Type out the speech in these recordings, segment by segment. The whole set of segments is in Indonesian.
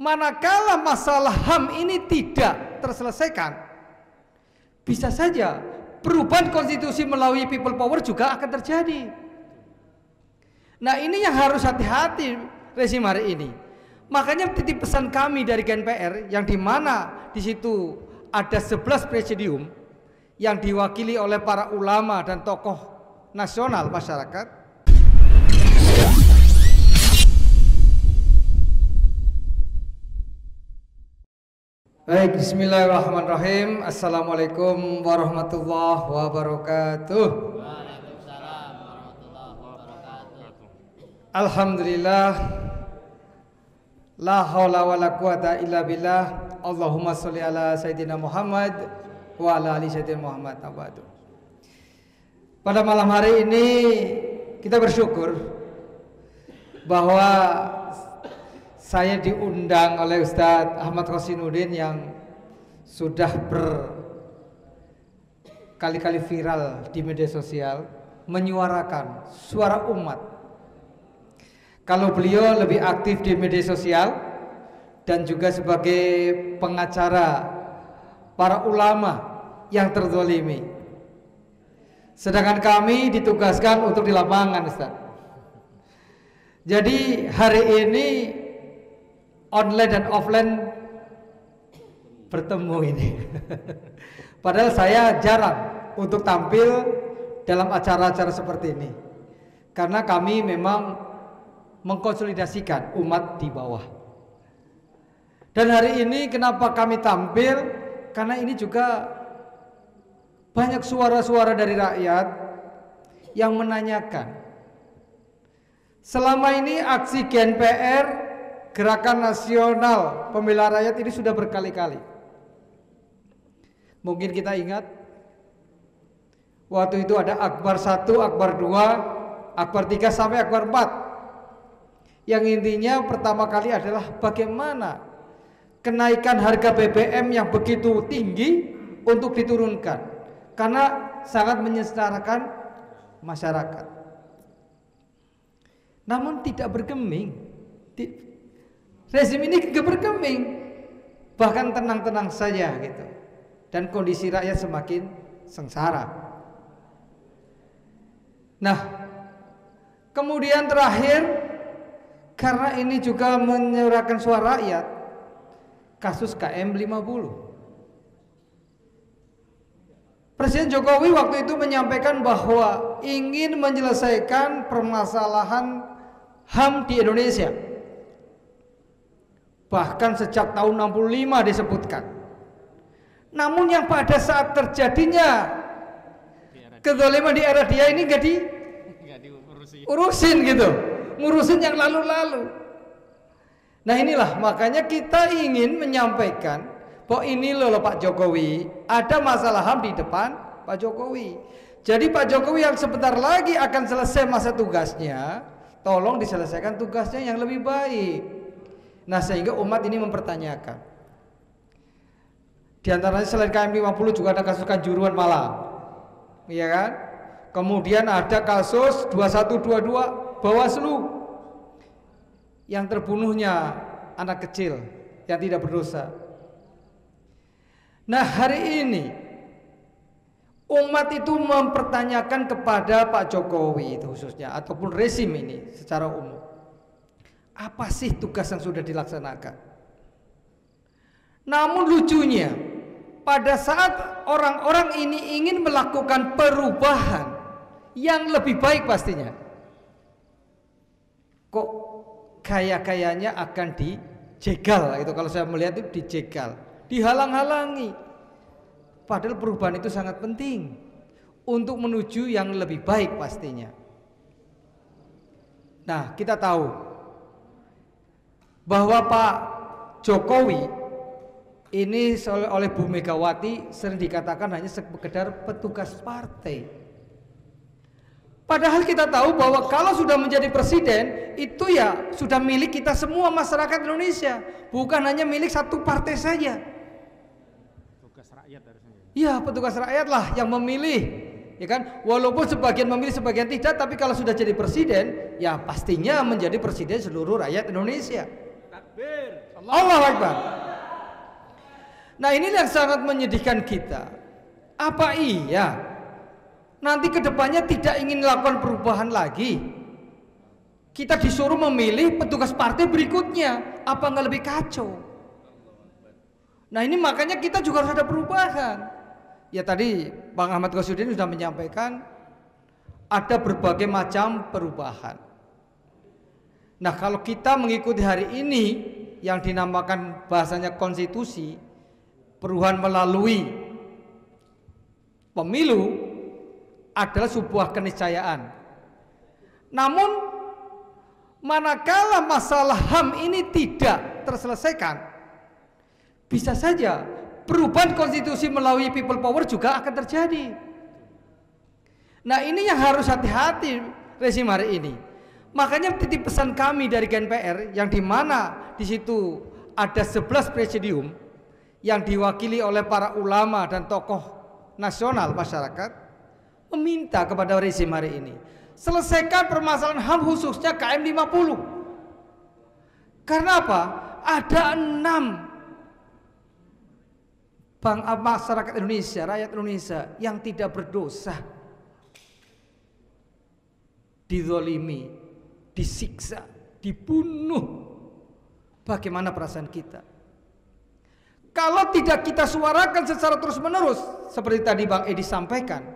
Manakala masalah HAM ini tidak terselesaikan, bisa saja perubahan konstitusi melalui people power juga akan terjadi. Nah, ini yang harus hati-hati rezim hari ini. Makanya titip pesan kami dari GNPR yang dimana di situ ada 11 presidium yang diwakili oleh para ulama dan tokoh nasional masyarakat. Baik, bismillahirrahmanirrahim. Assalamualaikum warahmatullahi wabarakatuh. Waalaikumsalam warahmatullahi wabarakatuh. Alhamdulillah, la haula wala quwata illa billah. Allahumma sholli ala sayyidina Muhammad wa ala ali sayyidina Muhammad. Abadu. Pada malam hari ini kita bersyukur bahwa saya diundang oleh Ustadz Ahmad Rosinuddin yang sudah berkali-kali viral di media sosial menyuarakan suara umat. Kalau beliau lebih aktif di media sosial dan juga sebagai pengacara para ulama yang terzalimi. Sedangkan kami ditugaskan untuk di lapangan, Ustadz. Jadi hari ini online dan offline bertemu ini. Padahal saya jarang untuk tampil dalam acara-acara seperti ini. Karena kami memang mengkonsolidasikan umat di bawah. Dan hari ini kenapa kami tampil? Karena ini juga banyak suara-suara dari rakyat yang menanyakan. Selama ini aksi GNPR Gerakan Nasional Pembela Rakyat ini sudah berkali-kali. Mungkin kita ingat waktu itu ada Akbar 1, Akbar 2, Akbar 3 sampai Akbar 4. Yang intinya pertama kali adalah bagaimana kenaikan harga BBM yang begitu tinggi untuk diturunkan karena sangat menyengsarakan masyarakat. Namun tidak bergeming. Rezim ini gak bergeming, bahkan tenang-tenang saja gitu, dan kondisi rakyat semakin sengsara. Nah, kemudian terakhir, karena ini juga menyuarakan suara rakyat, kasus KM 50. Presiden Jokowi waktu itu menyampaikan bahwa ingin menyelesaikan permasalahan HAM di Indonesia. Bahkan sejak tahun 65 disebutkan. Namun yang pada saat terjadinya kezaliman di era dia ini gak diurusin gitu, ngurusin yang lalu-lalu. Nah inilah makanya kita ingin menyampaikan bahwa ini loh Pak Jokowi, ada masalah HAM di depan Pak Jokowi. Jadi Pak Jokowi yang sebentar lagi akan selesai masa tugasnya, tolong diselesaikan tugasnya yang lebih baik. Nah sehingga umat ini mempertanyakan. Di antaranya selain KM 50 juga ada kasus Kanjuruhan Malang, iya kan? Kemudian ada kasus 2122 Bawaslu yang terbunuhnya anak kecil yang tidak berdosa. Nah hari ini umat itu mempertanyakan kepada Pak Jokowi itu khususnya ataupun rezim ini secara umum. Apa sih tugas yang sudah dilaksanakan? Namun lucunya, pada saat orang-orang ini ingin melakukan perubahan yang lebih baik pastinya, kok kayaknya akan dijegal itu, kalau saya melihat itu dijegal, dihalang-halangi. Padahal perubahan itu sangat penting untuk menuju yang lebih baik pastinya. Nah, kita tahu bahwa Pak Jokowi ini oleh Bu Megawati sering dikatakan hanya sekedar petugas partai. Padahal kita tahu bahwa kalau sudah menjadi presiden itu ya sudah milik kita semua masyarakat Indonesia, bukan hanya milik satu partai saja. Petugas rakyat harusnya. Ya, petugas rakyat lah yang memilih, ya kan? Walaupun sebagian memilih, sebagian tidak, tapi kalau sudah jadi presiden, ya pastinya menjadi presiden seluruh rakyat Indonesia. Takbir. Allahu Akbar. Nah, ini yang sangat menyedihkan kita. Apa iya nanti kedepannya tidak ingin melakukan perubahan lagi? Kita disuruh memilih petugas partai berikutnya, apa nggak lebih kacau? Nah, ini makanya kita juga harus ada perubahan. Ya, tadi Bang Ahmad Qasudin sudah menyampaikan ada berbagai macam perubahan. Nah, kalau kita mengikuti hari ini yang dinamakan bahasanya konstitusi, perubahan melalui pemilu adalah sebuah keniscayaan. Namun manakala masalah HAM ini tidak terselesaikan, bisa saja perubahan konstitusi melalui people power juga akan terjadi. Nah, ini yang harus hati-hati rezim hari ini. Makanya titip pesan kami dari GNPR yang dimana di situ ada 11 presidium yang diwakili oleh para ulama dan tokoh nasional masyarakat, meminta kepada rezim hari ini selesaikan permasalahan HAM khususnya KM 50. Karena apa? Ada 6 masyarakat Indonesia, rakyat Indonesia yang tidak berdosa, dizolimi, disiksa, dibunuh. Bagaimana perasaan kita? Kalau tidak kita suarakan secara terus-menerus, seperti tadi Bang Edi sampaikan,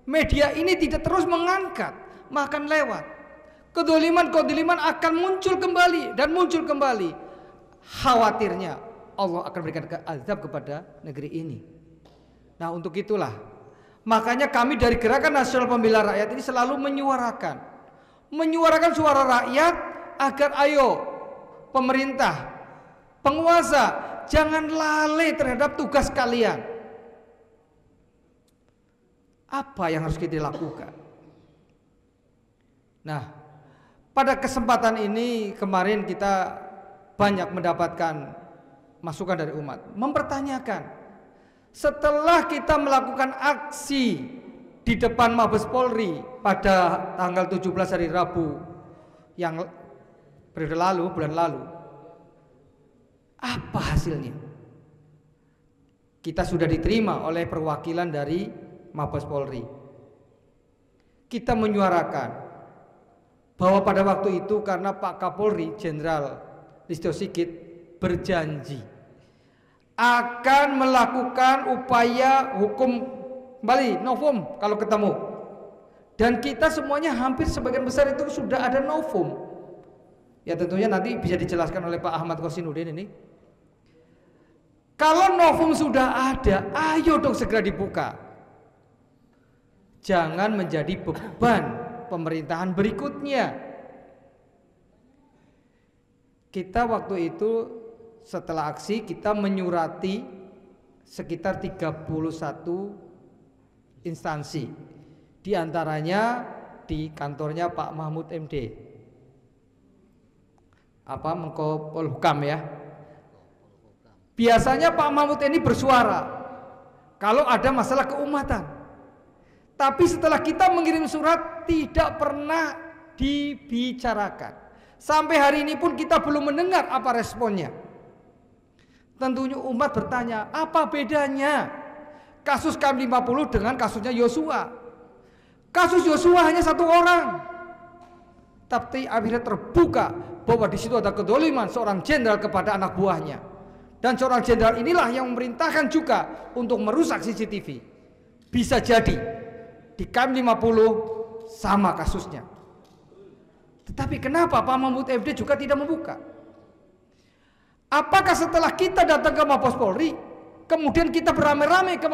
media ini tidak terus mengangkat, makan lewat. Kedoliman-kedoliman akan muncul kembali dan muncul kembali. Khawatirnya Allah akan berikan azab kepada negeri ini. Nah, untuk itulah, makanya kami dari Gerakan Nasional Pembela Rakyat ini selalu menyuarakan suara rakyat agar ayo pemerintah, penguasa, jangan lalai terhadap tugas kalian. Apa yang harus kita lakukan? Nah, pada kesempatan ini kemarin kita banyak mendapatkan masukan dari umat, mempertanyakan setelah kita melakukan aksi di depan Mabes Polri pada tanggal 17 hari Rabu yang periode lalu, bulan lalu, apa hasilnya? Kita sudah diterima oleh perwakilan dari Mabes Polri. Kita menyuarakan bahwa pada waktu itu karena Pak Kapolri Jenderal Listio Sigit berjanji akan melakukan upaya hukum kembali novum kalau ketemu, dan kita semuanya hampir sebagian besar itu sudah ada novum. Ya, tentunya nanti bisa dijelaskan oleh Pak Ahmad Qasudin ini. Kalau novum sudah ada, ayo dong segera dibuka. Jangan menjadi beban pemerintahan berikutnya. Kita waktu itu setelah aksi kita menyurati sekitar 31 instansi. Di antaranya di kantornya Pak Mahfud MD. Menko Polhukam ya. Biasanya Pak Mahfud ini bersuara kalau ada masalah keumatan. Tapi setelah kita mengirim surat tidak pernah dibicarakan. Sampai hari ini pun kita belum mendengar apa responnya. Tentunya umat bertanya, apa bedanya kasus KM 50 dengan kasusnya Yosua? Kasus Yosua hanya 1 orang. Tapi akhirnya terbuka bahwa di situ ada kedoliman seorang jenderal kepada anak buahnya. Dan seorang jenderal inilah yang memerintahkan juga untuk merusak CCTV. Bisa jadi di KM 50 sama kasusnya. Tetapi kenapa Pak Mahfud MD juga tidak membuka? Apakah setelah kita datang ke Mabes Polri, kemudian kita beramai-ramai ke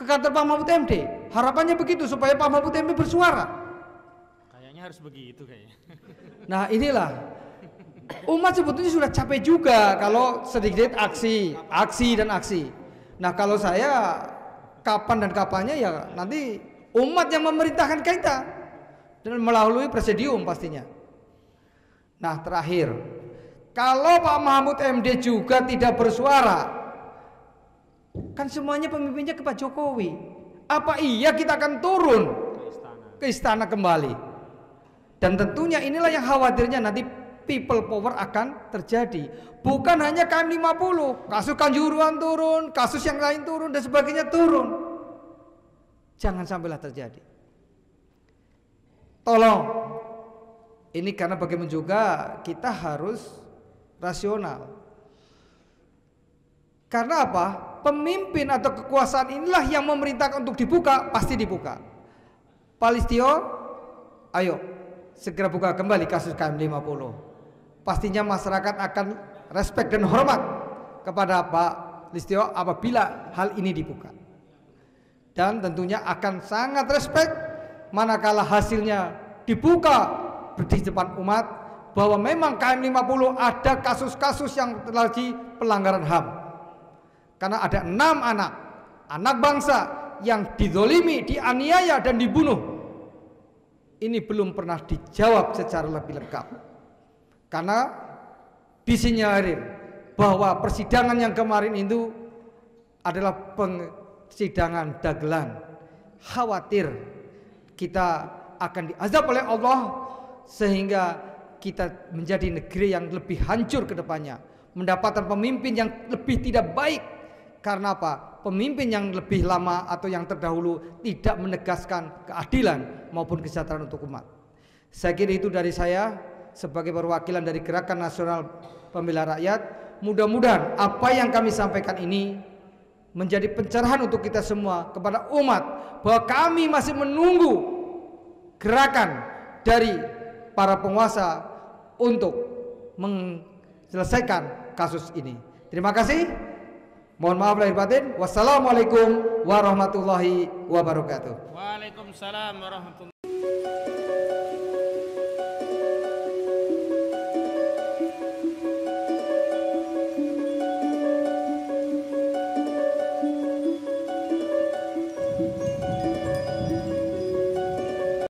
kantor Pak Mahfud MD? Harapannya begitu supaya Pak Mahfud MD bersuara. Kayaknya harus begitu kayaknya. Nah, inilah umat sebetulnya sudah capek juga kalau sedikit aksi. Nah, kalau saya kapan dan kapannya ya nanti umat yang memerintahkan kita dan melalui presidium pastinya. Nah, terakhir, kalau Pak Mahfud MD juga tidak bersuara, kan semuanya pemimpinnya ke Pak Jokowi. Apa iya kita akan turun ke istana kembali? Dan tentunya inilah yang khawatirnya nanti people power akan terjadi. Bukan hanya KM 50, kasus Kanjuruhan turun, kasus yang lain turun dan sebagainya turun. Jangan sampailah terjadi. Tolong, ini karena bagaimana juga kita harus rasional. Karena apa? Pemimpin atau kekuasaan inilah yang memerintahkan untuk dibuka, pasti dibuka. Palistio, ayo segera buka kembali kasus KM 50. Pastinya masyarakat akan respect dan hormat kepada Pak Listio apabila hal ini dibuka. Dan tentunya akan sangat respect manakala hasilnya dibuka di depan umat bahwa memang KM 50 ada kasus-kasus yang terjadi pelanggaran HAM. Karena ada 6 anak bangsa yang dizolimi, dianiaya dan dibunuh. Ini belum pernah dijawab secara lebih lengkap. Karena disinyalir bahwa persidangan yang kemarin itu adalah persidangan dagelan. Khawatir kita akan diazab oleh Allah sehingga kita menjadi negeri yang lebih hancur ke depannya, mendapatkan pemimpin yang lebih tidak baik. Karena apa? Pemimpin yang lebih lama atau yang terdahulu tidak menegaskan keadilan maupun kesejahteraan untuk umat. Saya kira itu dari saya sebagai perwakilan dari Gerakan Nasional Pembela Rakyat. Mudah-mudahan apa yang kami sampaikan ini menjadi pencerahan untuk kita semua kepada umat bahwa kami masih menunggu gerakan dari para penguasa untuk menyelesaikan kasus ini. Terima kasih. Mohon maaf lahir batin. Wassalamualaikum warahmatullahi wabarakatuh. Waalaikumsalam warahmatullahi